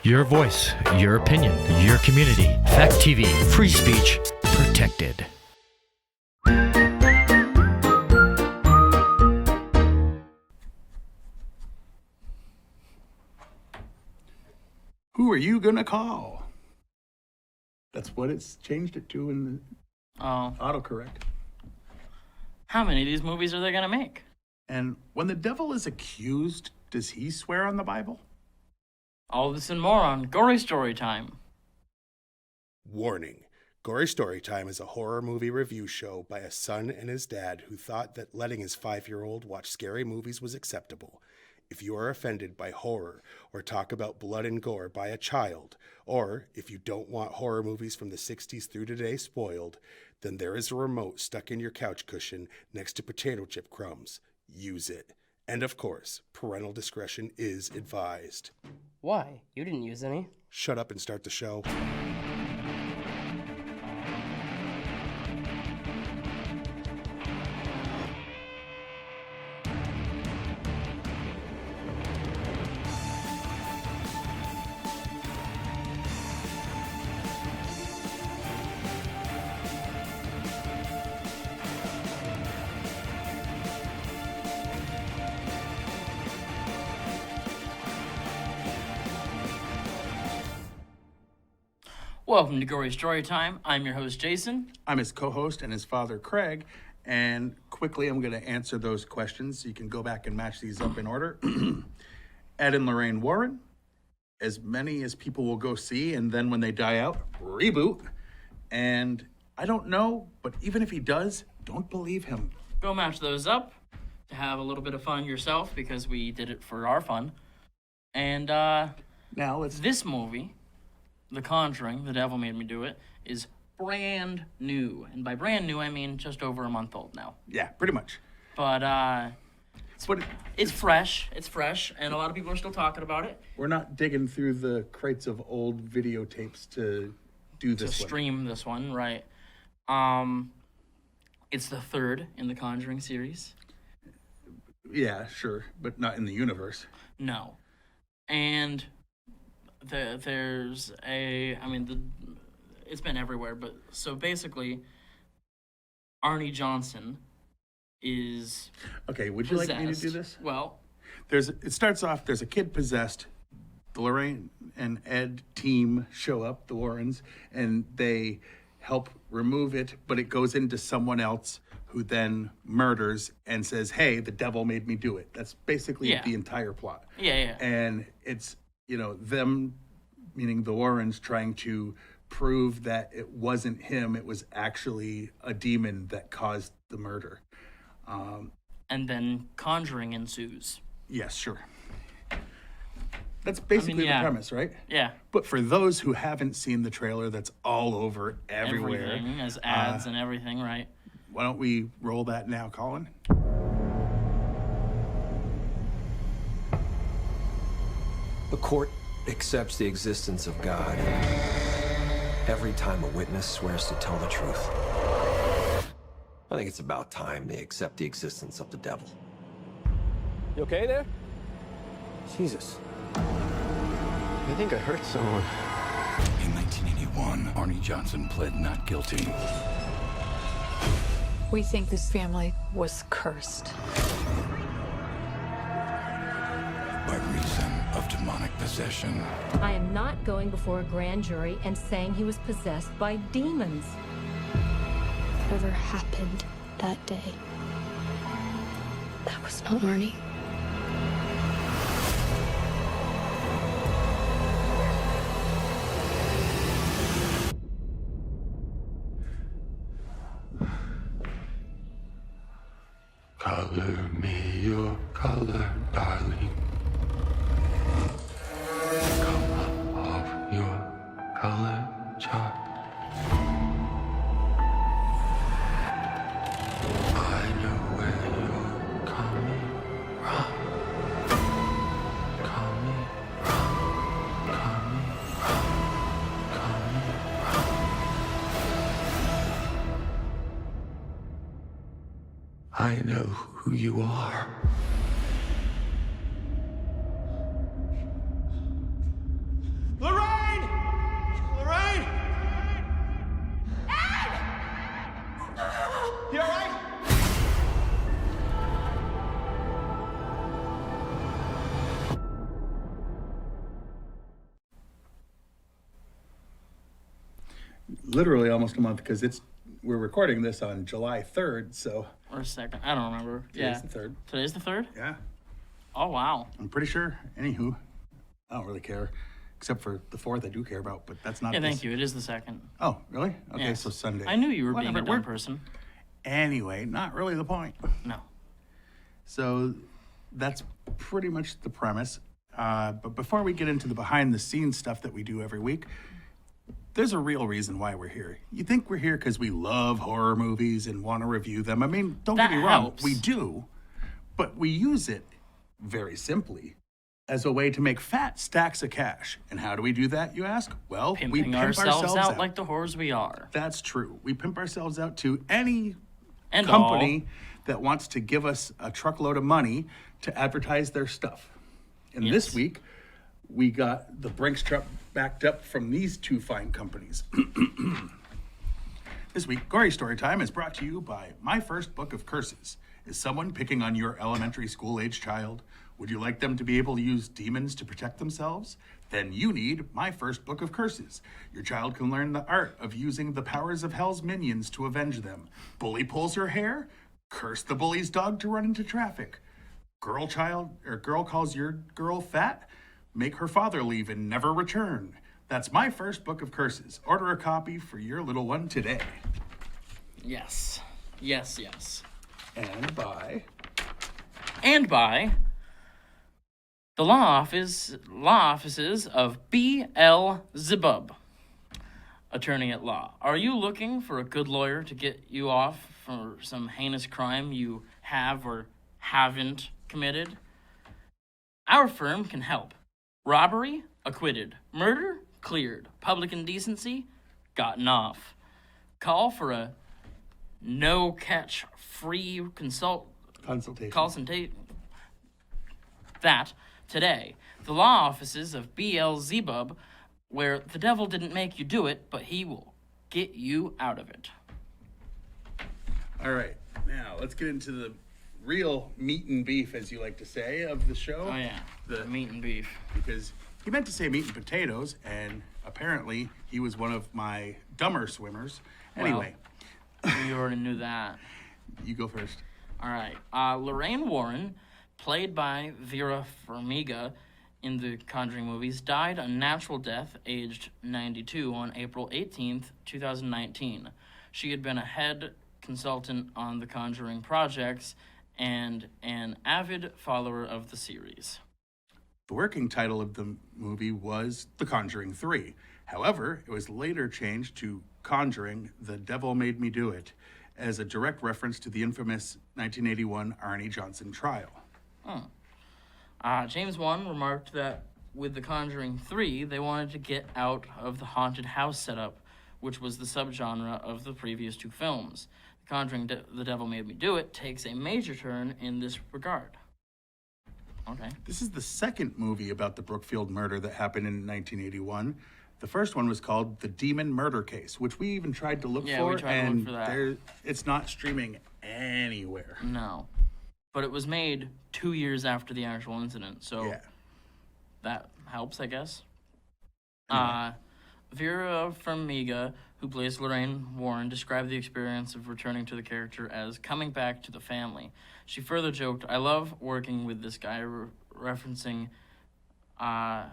Your voice, your opinion, your community. Fact TV, free speech, protected. Who are you gonna call? That's what it's changed it to in the autocorrect. How many of these movies are they gonna make? And when the devil is accused, does he swear on the Bible? All this and more on Gory Story Time. Warning. Gory Storytime is a horror movie review show by a son and his dad who thought that letting his 5-year-old watch scary movies was acceptable. If you are offended by horror or talk about blood and gore by a child, or if you don't want horror movies from the 60s through today spoiled, then there is a remote stuck in your couch cushion next to potato chip crumbs. Use it. And of course, parental discretion is advised. Why? You didn't use any. Shut up and start the show. Welcome to Gory Story Time. I'm your host, Jason. I'm his co-host and his father, Craig. And quickly, I'm going to answer those questions. You can go back and match these up in order. Ed and Lorraine Warren. As many as people will go see, and then when they die out, reboot. And I don't know, but even if he does, don't believe him. Go match those up to have a little bit of fun yourself, because we did it for our fun. And Now let's... this movie, The Conjuring, The Devil Made Me Do It, is brand new. And by brand new, I mean just over a month old now. Yeah, pretty much. But But it's fresh. It's fresh, and a lot of people are still talking about it. we're not digging through the crates of old videotapes to do To this one. stream this one, right? It's the third in the Conjuring series. Yeah, sure, but not in the universe. No. And there's it's been everywhere, but so basically, Arnie Johnson is Okay, would you like me to do possessed. this? Well, It starts off, there's a kid possessed. The Lorraine and Ed team show up, the Warrens, and they help remove it, but it goes into someone else who then murders and says, hey, the devil made me do it. That's basically Yeah. the entire plot. yeah. And it's, them, meaning the Warrens, trying to prove that it wasn't him, it was actually a demon that caused the murder. And then Conjuring ensues. Yes, sure. That's basically yeah. the premise, right? Yeah. But for those who haven't seen the trailer, that's all over everywhere. Everything, as ads and everything, right? Why don't we roll that now, Colin? The court accepts the existence of God every time a witness swears to tell the truth. I think it's about time they accept the existence of the devil. You okay there? Jesus. I think I hurt someone. In 1981, Arnie Johnson pled not guilty. We think this family was cursed. By reason of demonic possession. I am not going before a grand jury and saying he was possessed by demons. Whatever happened that day, that was not Arnie. Color me your color, darling. Come off your color chart. I know where you're coming from. Coming from. Coming from. Coming from. I know who you are. literally almost a month because we're recording this on July 3rd, so. Or 2nd. I don't remember. Today's the 3rd. Today's the 3rd? Yeah. Oh, wow. I'm pretty sure. Anywho, I don't really care. Except for the 4th I do care about, but that's not Yeah, thank you. It is the 2nd. Oh, really? Okay, Yes. so Sunday. I knew you were Whatever, being a dumb person. Anyway, not really the point. No. So that's pretty much the premise. But before we get into the behind-the-scenes stuff that we do every week, there's a real reason why we're here. You think we're here because we love horror movies and want to review them. I mean, don't get me wrong, helps. we do. But we use it very simply as a way to make fat stacks of cash. And how do we do that, you ask? Well, we Pimping pimp ourselves out like the whores we are. That's true. We pimp ourselves out to any And company that wants to give us a truckload of money to advertise their stuff. And this week, we got the Brinks truck backed up from these two fine companies. This week, Gory Storytime is brought to you by My First Book of Curses. Is someone picking on your elementary school-age child? Would you like them to be able to use demons to protect themselves? Then you need My First Book of Curses. Your child can learn the art of using the powers of hell's minions to avenge them. Bully pulls her hair? Curse the bully's dog to run into traffic. Girl calls your girl fat? Make her father leave and never return. That's My First Book of Curses. Order a copy for your little one today. Yes. Yes, yes. And by the law offices of B.L. Zibub, attorney at law. Are you looking for a good lawyer to get you off for some heinous crime you have or haven't committed? Our firm can help. Robbery? Acquitted. Murder? Cleared. Public indecency? Gotten off. Call for a no-catch free consultation. That today. The law offices of B.L. Zebub, where the devil didn't make you do it, but he will get you out of it. All right, now let's get into the real meat and beef, as you like to say, of the show. Oh, yeah, the meat and beef. Because he meant to say meat and potatoes, and apparently he was one of my dumber swimmers. Anyway. You already knew that. You go first. All right. Lorraine Warren, played by Vera Farmiga in the Conjuring movies, died a natural death, aged 92, on April 18th, 2019. She had been a head consultant on the Conjuring projects and an avid follower of the series. The working title of the movie was The Conjuring 3. However, it was later changed to Conjuring, The Devil Made Me Do It, as a direct reference to the infamous 1981 Arnie Johnson trial. James Wan remarked that with The Conjuring 3, they wanted to get out of the haunted house setup, which was the subgenre of the previous two films. The Conjuring, The Devil Made Me Do It takes a major turn in this regard. Okay. This is the second movie about the Brookfield murder that happened in 1981. The first one was called The Demon Murder Case, which we even tried to look for. Yeah, we tried to look for that. It's not streaming anywhere. No. But it was made 2 years after the actual incident, so that helps, I guess. Vera Farmiga, who plays Lorraine Warren, described the experience of returning to the character as coming back to the family. She further joked, "I love working with this guy," referencing her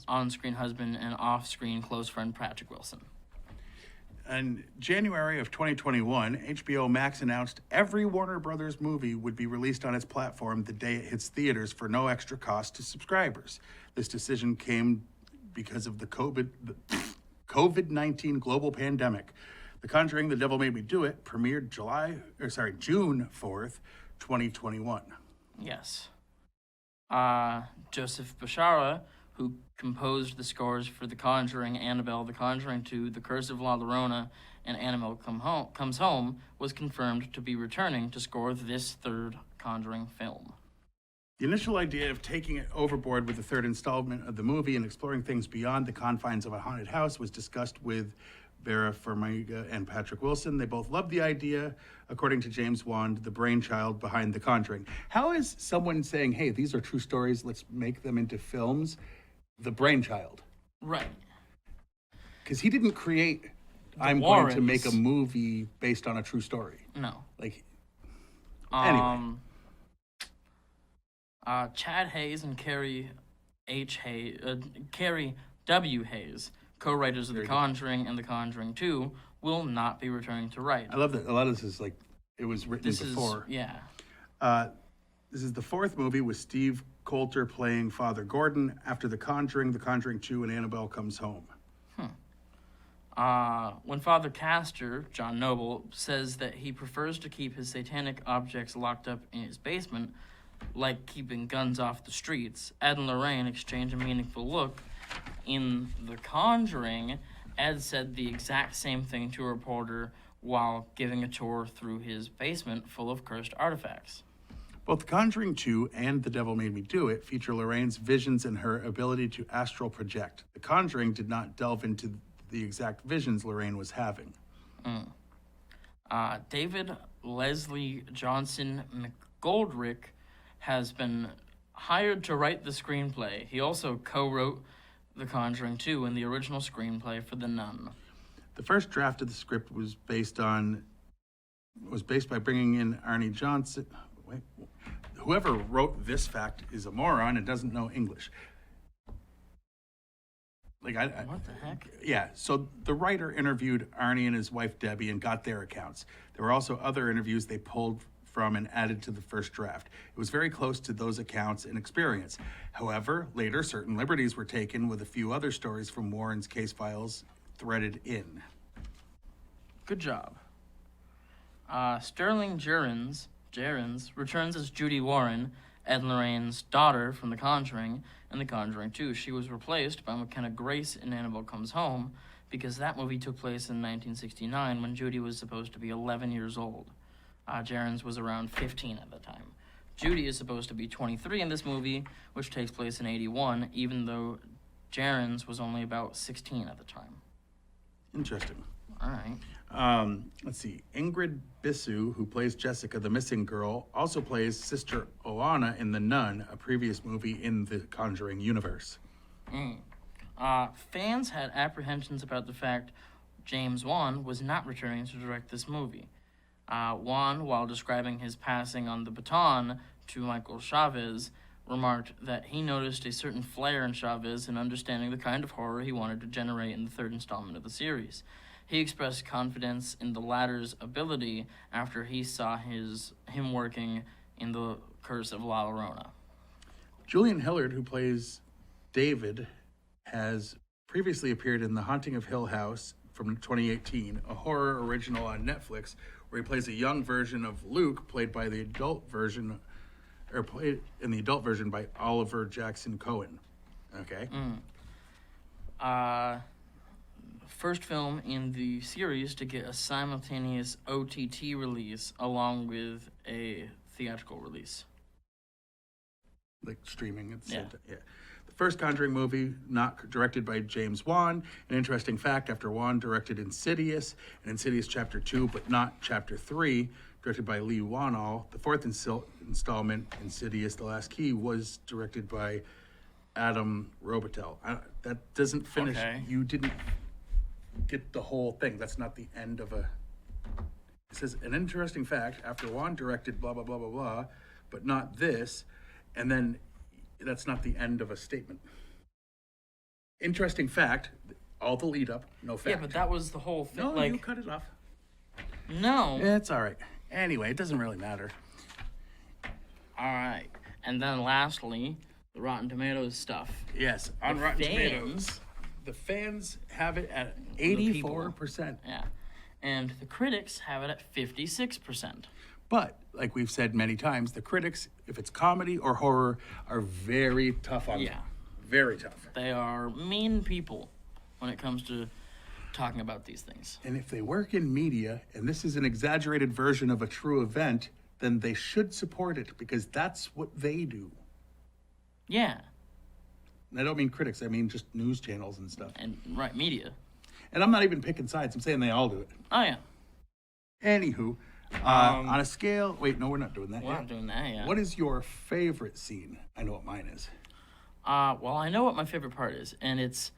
on-screen husband and off-screen close friend Patrick Wilson. In January of 2021, HBO Max announced every Warner Brothers movie would be released on its platform the day it hits theaters for no extra cost to subscribers. This decision came because of the COVID-19 global pandemic. The Conjuring, The Devil Made Me Do It premiered June 4th, 2021. Yes. Joseph Bashara, who composed the scores for The Conjuring, Annabelle, The Conjuring 2, The Curse of La Llorona, and Annabelle Comes Home, was confirmed to be returning to score this third Conjuring film. The initial idea of taking it overboard with the third installment of the movie and exploring things beyond the confines of a haunted house was discussed with Vera Farmiga and Patrick Wilson. They both loved the idea, according to James Wan, the brainchild behind The Conjuring. How is someone saying, hey, these are true stories, let's make them into films, the brainchild? Right. Because he didn't create, I'm going to make a movie based on a true story. No. Like, anyway. Chad Hayes and Carrie W. Hayes, co-writers of The Conjuring and The Conjuring 2, will not be returning to write. I love that a lot of this is like, it was written before. This is the fourth movie with Steve Coulter playing Father Gordon after The Conjuring 2, and Annabelle Comes Home. When Father Castor, John Noble, says that he prefers to keep his satanic objects locked up in his basement, like keeping guns off the streets, Ed and Lorraine exchange a meaningful look. In The Conjuring, Ed said the exact same thing to a reporter while giving a tour through his basement full of cursed artifacts. Both The Conjuring 2 and The Devil Made Me Do It feature Lorraine's visions and her ability to astral project. The Conjuring did not delve into the exact visions Lorraine was having. David Leslie Johnson McGoldrick has been hired to write the screenplay. He also co-wrote The Conjuring 2 and the original screenplay for The Nun. The first draft of the script was based by bringing in Arnie Johnson. Whoever wrote this fact is a moron and doesn't know English. What the heck? Yeah, so the writer interviewed Arnie and his wife Debbie and got their accounts. There were also other interviews they pulled from and added to the first draft. It was very close to those accounts and experience. However, later certain liberties were taken with a few other stories from Warren's case files threaded in. Good job. Sterling Gerrans returns as Judy Warren, Ed and Lorraine's daughter from The Conjuring and The Conjuring 2. She was replaced by McKenna Grace in Annabelle Comes Home because that movie took place in 1969 when Judy was supposed to be 11 years old. Gerrans was around 15 at the time. Judy is supposed to be 23 in this movie, which takes place in 81, even though Gerrans was only about 16 at the time. Interesting. All right. Let's see. Ingrid Bissu, who plays Jessica, the missing girl, also plays Sister Oana in The Nun, a previous movie in the Conjuring universe. Fans had apprehensions about the fact James Wan was not returning to direct this movie. Wan, while describing his passing on the baton to Michael Chavez, remarked that he noticed a certain flair in Chavez in understanding the kind of horror he wanted to generate in the third installment of the series. He expressed confidence in the latter's ability after he saw him working in The Curse of La Llorona. Julian Hillard, who plays David, has previously appeared in The Haunting of Hill House from 2018, a horror original on Netflix, where he plays a young version of Luke, played in the adult version by Oliver Jackson Cohen. Okay. First film in the series to get a simultaneous OTT release along with a theatrical release. Like streaming. Yeah. The first Conjuring movie, not directed by James Wan. An interesting fact, after Wan directed Insidious and Insidious Chapter 2, but not Chapter 3, directed by Lee Wanall, the fourth installment, Insidious, The Last Key, was directed by Adam Robitel. That doesn't finish. Okay. You didn't get the whole thing. That's not the end of a... It says, an interesting fact, after Wan directed blah, blah, blah, blah, blah, but not this, and then that's not the end of a statement. Interesting fact, all the lead up, no fact. Yeah, but that was the whole thing. No, you cut it off. No. It's all right. Anyway, it doesn't really matter. All right. And then lastly, the Rotten Tomatoes stuff. Yes, on Rotten Tomatoes, the fans have it at 84%. Yeah. And the critics have it at 56%. But, like we've said many times, the critics, if it's comedy or horror, are very tough on them. Very tough. They are mean people when it comes to talking about these things. And if they work in media, and this is an exaggerated version of a true event, then they should support it, because that's what they do. Yeah. And I don't mean critics, I mean just news channels and stuff. And, right, media. And I'm not even picking sides, I'm saying they all do it. Oh, yeah. Anywho, on a scale... Wait, no, we're not doing that yet. We're not doing that yet. What is your favorite scene? I know what mine is. Well, I know what my favorite part is, and it's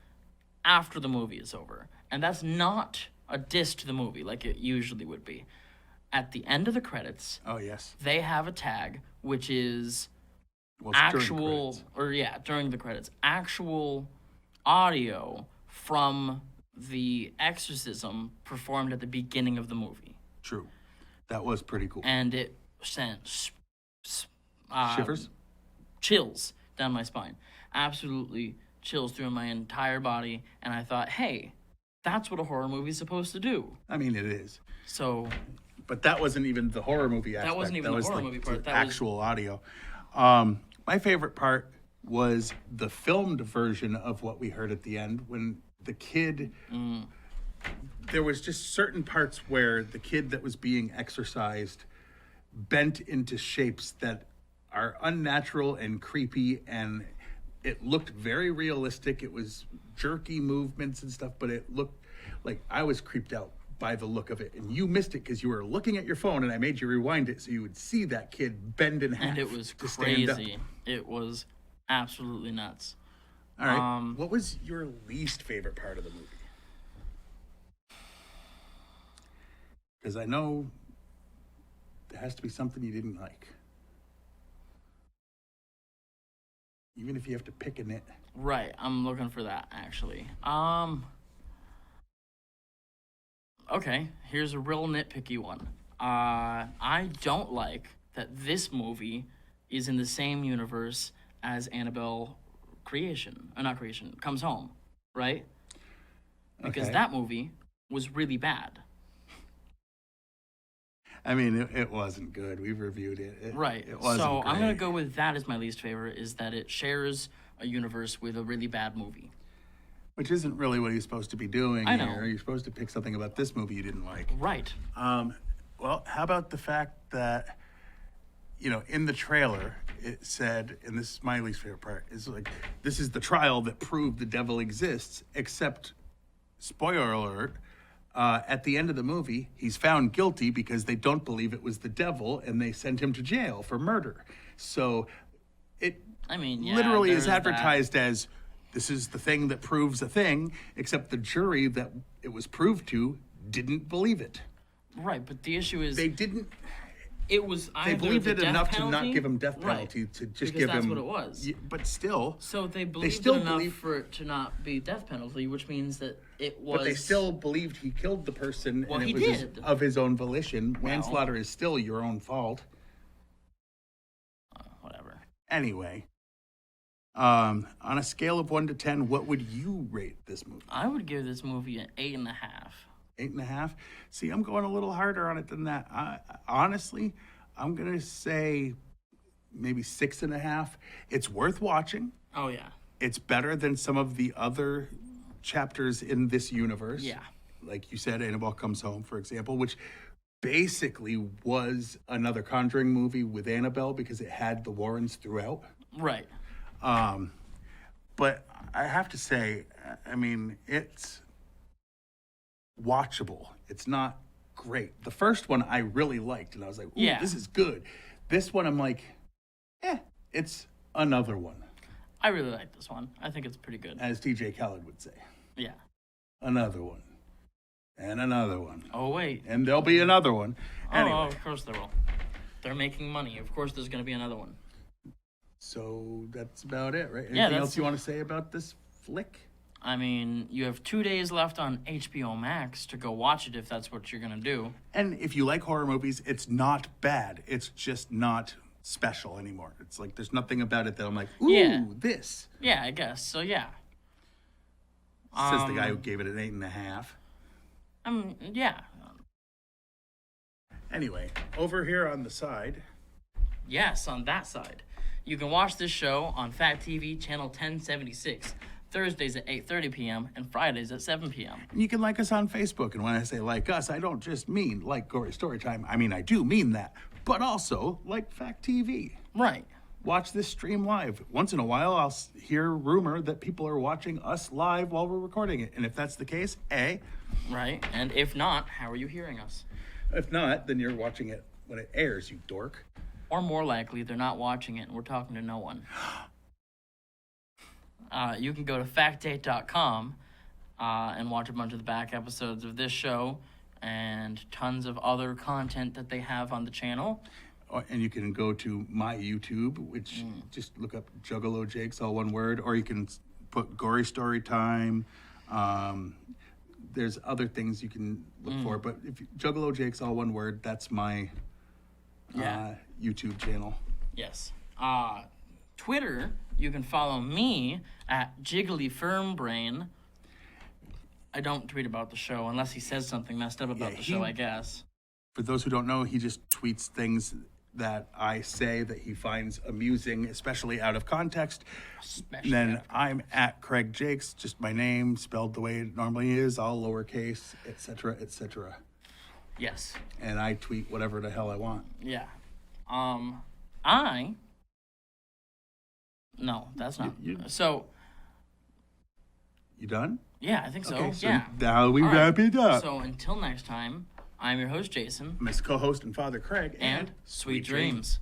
after the movie is over. And that's not a diss to the movie like it usually would be. At the end of the credits, Oh, yes. they have a tag which is Well, it's during actual, credits. during the credits, actual audio from the exorcism performed at the beginning of the movie. True. That was pretty cool. And it sent Shivers? chills down my spine. Absolutely chills through my entire body. And I thought, hey, that's what a horror movie is supposed to do. I mean, it is. So... But that wasn't even the horror movie aspect. That wasn't even the horror movie part. The That was actual audio. My favorite part was the filmed version of what we heard at the end when the kid... There was just certain parts where the kid that was being exorcised bent into shapes that are unnatural and creepy, and it looked very realistic. It was jerky movements and stuff, but it looked like I was creeped out by the look of it, and you missed it because you were looking at your phone, and I made you rewind it so you would see that kid bend in half. And it was to stand up. crazy. It was absolutely nuts. All right. What was your least favorite part of the movie? Because I know there has to be something you didn't like. Even if you have to pick a nit. Right, I'm looking for that, actually. Okay, here's a real nitpicky one. I don't like that this movie is in the same universe as Annabelle Comes Home, right? Because Okay. that movie was really bad. I mean, it wasn't good. We've reviewed it. Right. It wasn't So I'm going to great. go with that as my least favorite, is that it shares a universe with a really bad movie. Which isn't really what he's supposed to be doing I know. here. You're supposed to pick something about this movie you didn't like. Right. Well, how about the fact that, in the trailer, it said, and this is my least favorite part, is like, this is the trial that proved the devil exists, except, spoiler alert, at the end of the movie, he's found guilty because they don't believe it was the devil, and they sent him to jail for murder. So it literally is there's advertised as, this is the thing that proves a thing, except the jury that it was proved to didn't believe it. Right, but the issue is... They didn't... It was They either believed the it death enough penalty, to not give him death right, penalty, to just because give that's him... what it was. But still... So they believed still it enough believe- for it to not be death penalty, which means that it was... But they still believed he killed the person, Well, and he it was did. of his own volition. Manslaughter is still your own fault. Whatever. Anyway, on a scale of 1 to 10, what would you rate this movie? I would give this movie an 8.5. 8.5? See, I'm going a little harder on it than that. Honestly, I'm going to say maybe 6.5. It's worth watching. Oh, yeah. It's better than some of the other chapters in this universe. Yeah. Like you said, Annabelle Comes Home, for example, which basically was another Conjuring movie with Annabelle because it had the Warrens throughout. Right. But I have to say, I mean, it's watchable. It's not great. The first one I really liked, and I was like, ooh, Yeah. this is good. This one I'm like, it's another one, I really like this one. I think it's pretty good. as DJ Khaled would say. Yeah. Another one. And another one. Oh, wait. And there'll be another one. Anyway, Oh, of course there will. They're making money. Of course there's going to be another one. so that's about it, right? Yeah, Anything that's- else you want to say about this flick? I mean, you have 2 days left on HBO Max to go watch it if that's what you're going to do. And if you like horror movies, it's not bad. It's just not special anymore. It's like there's nothing about it that I'm like, ooh, Yeah. this. Yeah, I guess. So, yeah. Says the guy who gave it an 8.5. Yeah. Anyway, over here on the side, Yes, on that side. You can watch this show on Fat TV channel 1076, Thursdays at 8:30 p.m. and Fridays at 7 p.m. you can like us on Facebook. And when I say like us, I don't just mean like Gory Storytime. I mean, I do mean that. But also like Fact TV. Right. Watch this stream live. Once in a while, I'll hear rumor that people are watching us live while we're recording it. And if that's the case, A. Right. And if not, how are you hearing us? If not, then you're watching it when it airs, you dork. Or more likely, they're not watching it and we're talking to no one. You can go to factdate.com and watch a bunch of the back episodes of this show and tons of other content that they have on the channel. And you can go to my YouTube, which just look up Juggalo Jake's, all one word, or you can put Gory Story Time. There's other things you can look for, but if Juggalo Jake's, all one word, that's my YouTube channel. Yes. Twitter, you can follow me at Jiggly Firm Brain. I don't tweet about the show unless he says something messed up about the show, I guess. For those who don't know, he just tweets things that I say that he finds amusing, especially out of context. Then I'm at Craig Jakes, just my name, spelled the way it normally is, all lowercase, etc., etc. Yes. And I tweet whatever the hell I want. Yeah. No, that's not. So. You done? Yeah, I think so. Okay, so yeah. Now we wrap it up. So until next time, I'm your host, Jason. I'm his co-host and father, Craig. And sweet dreams.